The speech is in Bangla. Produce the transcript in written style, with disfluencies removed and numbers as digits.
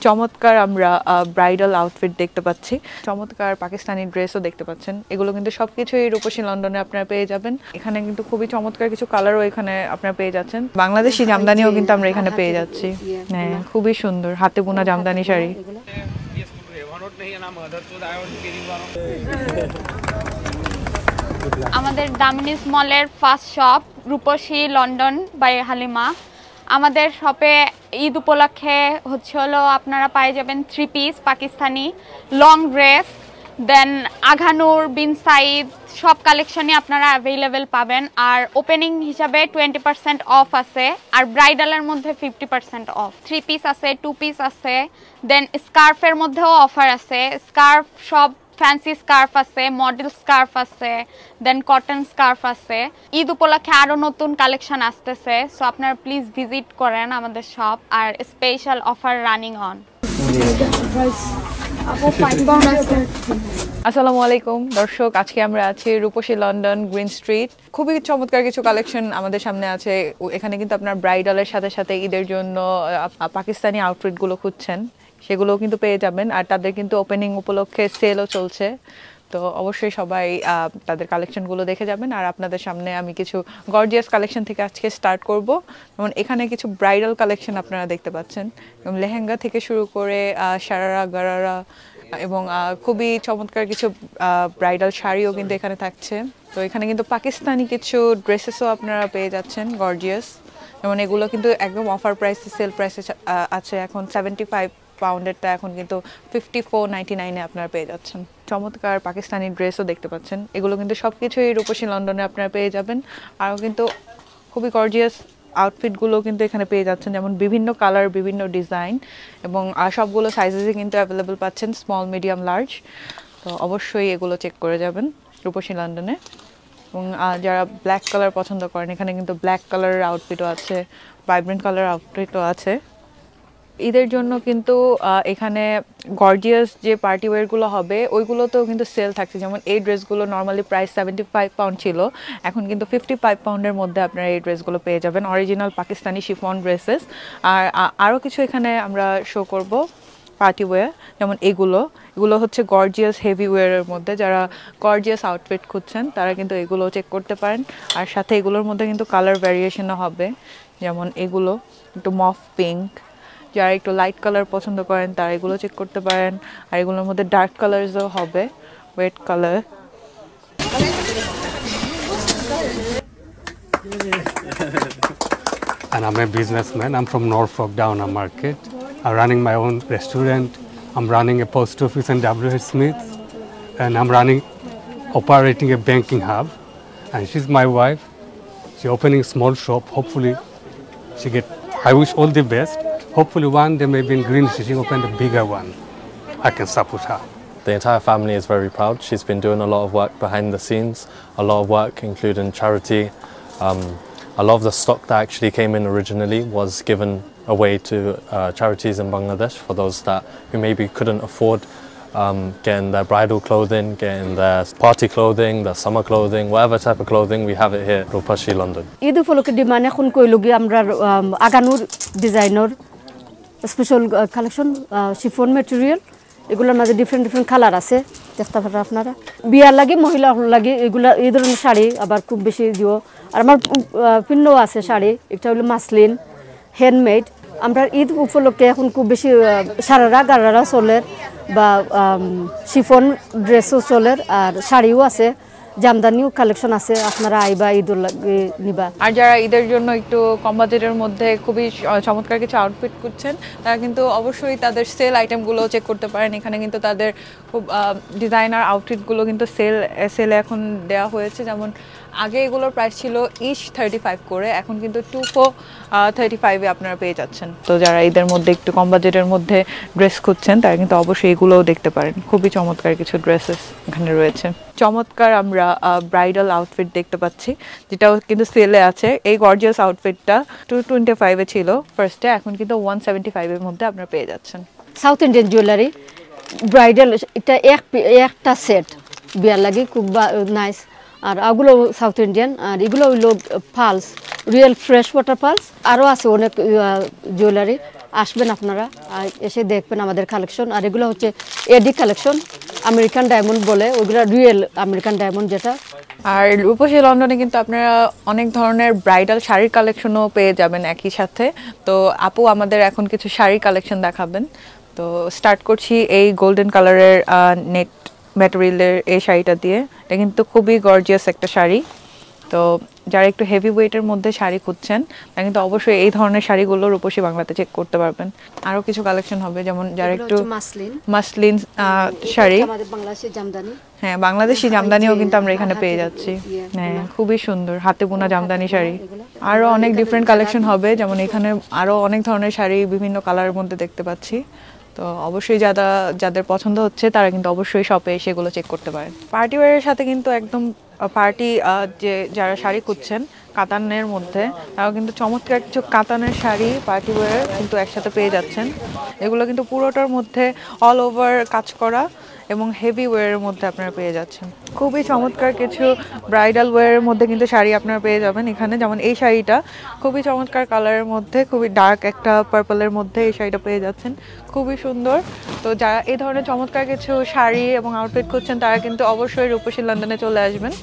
চমৎকার আমরা ব্রাইডাল আউটফিট দেখতে পাচ্ছি, চমৎকার পাকিস্তানি ড্রেসও দেখতে পাচ্ছেন। এগুলো কিন্তু সবকিছুই রূপসী লন্ডনে আপনারা পেয়ে যাবেন। এখানে কিন্তু খুবই চমৎকার কিছু কালারও এখানে আপনারা পেয়ে যাচ্ছেন। বাংলাদেশি জামদানিও কিন্তু আমরা এখানে পেয়ে যাচ্ছি। হ্যাঁ, খুবই সুন্দর হাতে বোনা জামদানি শাড়ি। আমাদের দামিনীজ মলের first shop Rupasi London by Halima. আমাদের শপে ঈদ উপলক্ষে হলো আপনারা পাই যাবেন 3 piece Pakistani long dress, then Aghanoor bin Saeed সব কালেকশনই আপনারা অ্যাভেলেবেল পাবেন। আর ওপেনিং হিসাবে 20% অফ আছে, আর ব্রাইডালের মধ্যে 50% অফ। 3 পিস আছে, 2 পিস আছে, দেন স্কার্ফের মধ্যেও অফার আছে। স্কার্ফ সব ফ্যান্সি স্কার্ফ আছে, মডেল স্কার্ফ আছে, দেন কটন স্কার্ফ আছে। ঈদ উপলক্ষে আরও নতুন কালেকশন আসতেছে, সো আপনারা প্লিজ ভিজিট করেন আমাদের শপ। আর স্পেশাল অফার রানিং অন। আসসালামু আলাইকুম দর্শক, আজকে আমরা আছি রূপসী লন্ডন গ্রিন স্ট্রিট। খুবই চমৎকার কিছু কালেকশন আমাদের সামনে আছে। এখানে কিন্তু আপনার ব্রাইডালের সাথে সাথে ঈদের জন্য পাকিস্তানি আউটফিটগুলো খুঁজছেন, সেগুলোও কিন্তু পেয়ে যাবেন। আর তাদের কিন্তু ওপেনিং উপলক্ষে সেলও চলছে, তো অবশ্যই সবাই তাদের কালেকশনগুলো দেখে যাবেন। আর আপনাদের সামনে আমি কিছু গর্জিয়াস কালেকশন থেকে আজকে স্টার্ট করব। যেমন এখানে কিছু ব্রাইডাল কালেকশন আপনারা দেখতে পাচ্ছেন, এবং লেহেঙ্গা থেকে শুরু করে শারারা গারারা এবং খুবই চমৎকার কিছু ব্রাইডাল শাড়িও কিন্তু এখানে থাকছে। তো এখানে কিন্তু পাকিস্তানি কিছু ড্রেসেসও আপনারা পেয়ে যাচ্ছেন গর্জিয়াস। যেমন এগুলো কিন্তু একদম অফার প্রাইসে, সেল প্রাইসে আছে। এখন 75 পাউন্ডেরটা এখন কিন্তু 54.99-এ আপনারা পেয়ে যাচ্ছেন। চমৎকার পাকিস্তানি ড্রেসও দেখতে পাচ্ছেন। এগুলো কিন্তু সবকিছুই রূপসী লন্ডনে আপনারা পেয়ে যাবেন। আরও কিন্তু খুবই গর্জিয়াস আউটফিটগুলো কিন্তু এখানে পেয়ে যাচ্ছেন, যেমন বিভিন্ন কালার, বিভিন্ন ডিজাইন, এবং সবগুলো সাইজেসে কিন্তু অ্যাভেলেবেল পাচ্ছেন, স্মল, মিডিয়াম, লার্জ। তো অবশ্যই এগুলো চেক করে যাবেন রূপসী লন্ডনে। এবং যারা ব্ল্যাক কালার পছন্দ করেন, এখানে কিন্তু ব্ল্যাক কালারের আউটফিটও আছে, ভাইব্রেন্ট কালার আউটফিটও আছে। ঈদের জন্য কিন্তু এখানে গর্জিয়াস যে পার্টি ওয়্যারগুলো হবে ওইগুলোতেও কিন্তু সেল থাকছে। যেমন এই ড্রেসগুলো নর্মালি প্রাইস 75 পাউন্ড ছিল, এখন কিন্তু 55 পাউন্ডের মধ্যে আপনারা এই ড্রেসগুলো পেয়ে যাবেন, অরিজিনাল পাকিস্তানি শিফন ড্রেসেস। আর আরও কিছু এখানে আমরা শো করব পার্টি ওয়্যার, যেমন এগুলো হচ্ছে গর্জিয়াস হেভি ওয়্যারের মধ্যে। যারা গর্জিয়াস আউটফিট খুঁজছেন তারা কিন্তু এগুলো চেক করতে পারেন। আর সাথে এগুলোর মধ্যে কিন্তু কালার ভ্যারিয়েশনও হবে, যেমন এগুলো একটু মফ পিঙ্ক। যারা একটু লাইট কালার পছন্দ করেন তারা এগুলো চেক করতে পারেন। আর এগুলোর মধ্যে ডার্ক কালারসও হবে, white colour. And I'm a businessman. I'm from Norfolk Downer Market. I'm running my own restaurant. I'm running a post office and WH Smith. And I'm operating a banking hub. And she's my wife. She's opening a small shop. Hopefully, I wish all the best. Hopefully one day maybe in Green she can open a bigger one. I can support her. The entire family is very proud. She's been doing a lot of work behind the scenes, a lot of work including charity. A lot of the stock that actually came in originally was given away to charities in Bangladesh for those who maybe couldn't afford getting their bridal clothing, getting their party clothing, their summer clothing, whatever type of clothing, we have it here at Roopashi London. Eid উপলক্ষে ডিমান্ড এখন কইলগি আমরা আগানুর designer special collection chiffon material, এগুলোর মাঝে ডিফারেন্ট কালার আছে, দেখতে পারেন আপনারা। বিয়ার লাগে, মহিলা লাগে, এগুলা এই ধরনের শাড়ি আবার খুব বেশি দিও। আর আমার পিন্নও আছে শাড়ি, একটা হলো মাসলিন হ্যান্ডমেড। আমরা ঈদ উপলক্ষে এখন খুব বেশি সারারা গারারা চলের, বা শিফন ড্রেসও চলের, আর শাড়িও আছে, জামদানিও কালেকশন আছে। আপনারা আইবা ঈদের লাগে নিবা। আর যারা ঈদের জন্য একটু কম বাজেটের মধ্যে খুবই চমৎকার কিছু আউটফিট করছেন তারা কিন্তু অবশ্যই তাদের সেল আইটেমগুলো চেক করতে পারেন। এখানে কিন্তু তাদের খুব ডিজাইনার আউটফিটগুলো কিন্তু সেলে এখন দেওয়া হয়েছে। যেমন আগে এগুলোর প্রাইস ছিল 35 করে, এখন কিন্তু 2435-এ আপনারা পেয়ে যাচ্ছেন। তো যারা ঈদের মধ্যে একটু কম বাজেটের মধ্যে ড্রেস খুঁজছেন তারা কিন্তু অবশ্যই এগুলোও দেখতে পারেন। খুবই চমৎকার কিছু ড্রেসেস এখানে রয়েছে। চমৎকার আমরা ব্রাইডাল আউটফিট দেখতে পাচ্ছি, যেটাও কিন্তু সেলে আছে। এই গর্জিয়াস আউটফিটটা 225-এ ছিল ফার্স্টে, এখন কিন্তু 175-এর মধ্যে আপনারা পেয়ে যাচ্ছেন। সাউথ ইন্ডিয়ান জুয়েলারি ব্রাইডাল, এটা একটা সেট বিয়ার লাগে, খুব নাইস। আর ওগুলো সাউথ ইন্ডিয়ান, আর এগুলো হইল pulse, real fresh water pulse. আরও আছে অনেক জুয়েলারি। আসবেন আপনারা, এসে দেখবেন আমাদের কালেকশন। আর এগুলো হচ্ছে এডি কালেকশন, আমেরিকান ডায়মন্ড বলে, ওইগুলো রিয়েল আমেরিকান ডায়মন্ড যেটা। আর রূপসী লন্ডনে কিন্তু আপনারা অনেক ধরনের ব্রাইডাল শাড়ির কালেকশনও পেয়ে যাবেন একই সাথে। তো আপু আমাদের এখন কিছু শাড়ির কালেকশন দেখাবেন। তো স্টার্ট করছি এই গোল্ডেন কালারের নেট ম্যাটেরিয়ালের এই শাড়িটা দিয়ে। এটা কিন্তু খুবই গর্জিয়াস একটা শাড়ি। তো যারা একটু হেভি ওয়েটের মধ্যে শাড়ি খুঁজছেন তারা কিন্তু অবশ্যই এই ধরনের শাড়িগুলো রূপসী বাংলাতে চেক করতে পারবেন। আরও কিছু কালেকশন হবে, যেমন যারা একটু মাসলিন শাড়ি, আমাদের বাংলাদেশের জামদানি, হ্যাঁ বাংলাদেশি জামদানিও কিন্তু আমরা এখানে পেয়ে যাচ্ছি। হ্যাঁ খুবই সুন্দর হাতে বোনা জামদানি শাড়ি। আরও অনেক ডিফারেন্ট কালেকশন হবে, যেমন এখানে আরও অনেক ধরনের শাড়ি বিভিন্ন কালারের মধ্যে দেখতে পাচ্ছি। তো অবশ্যই যাদের পছন্দ হচ্ছে তারা কিন্তু অবশ্যই শপে সেগুলো চেক করতে পারেন। পার্টি ওয়্যারের সাথে কিন্তু একদম পার্টি যারা শাড়ি খুঁজছেন কাতানের মধ্যে, তারাও কিন্তু চমৎকার কিছু কাতানের শাড়ি পার্টি ওয়্যার কিন্তু একসাথে পেয়ে যাচ্ছেন। এগুলো কিন্তু পুরোটার মধ্যে অল ওভার কাজ করা এবং হেভি ওয়্যারের মধ্যে আপনারা পেয়ে যাচ্ছেন। খুবই চমৎকার কিছু ব্রাইডাল ওয়্যারের মধ্যে কিন্তু শাড়ি আপনারা পেয়ে যাবেন এখানে। যেমন এই শাড়িটা খুবই চমৎকার কালারের মধ্যে, খুবই ডার্ক একটা পার্পলের মধ্যে এই শাড়িটা পেয়ে যাচ্ছেন, খুবই সুন্দর। তো যারা এই ধরনের চমৎকার কিছু শাড়ি এবং আউটফিট খুঁজছেন তারা কিন্তু অবশ্যই রূপসী লন্ডনে চলে আসবেন।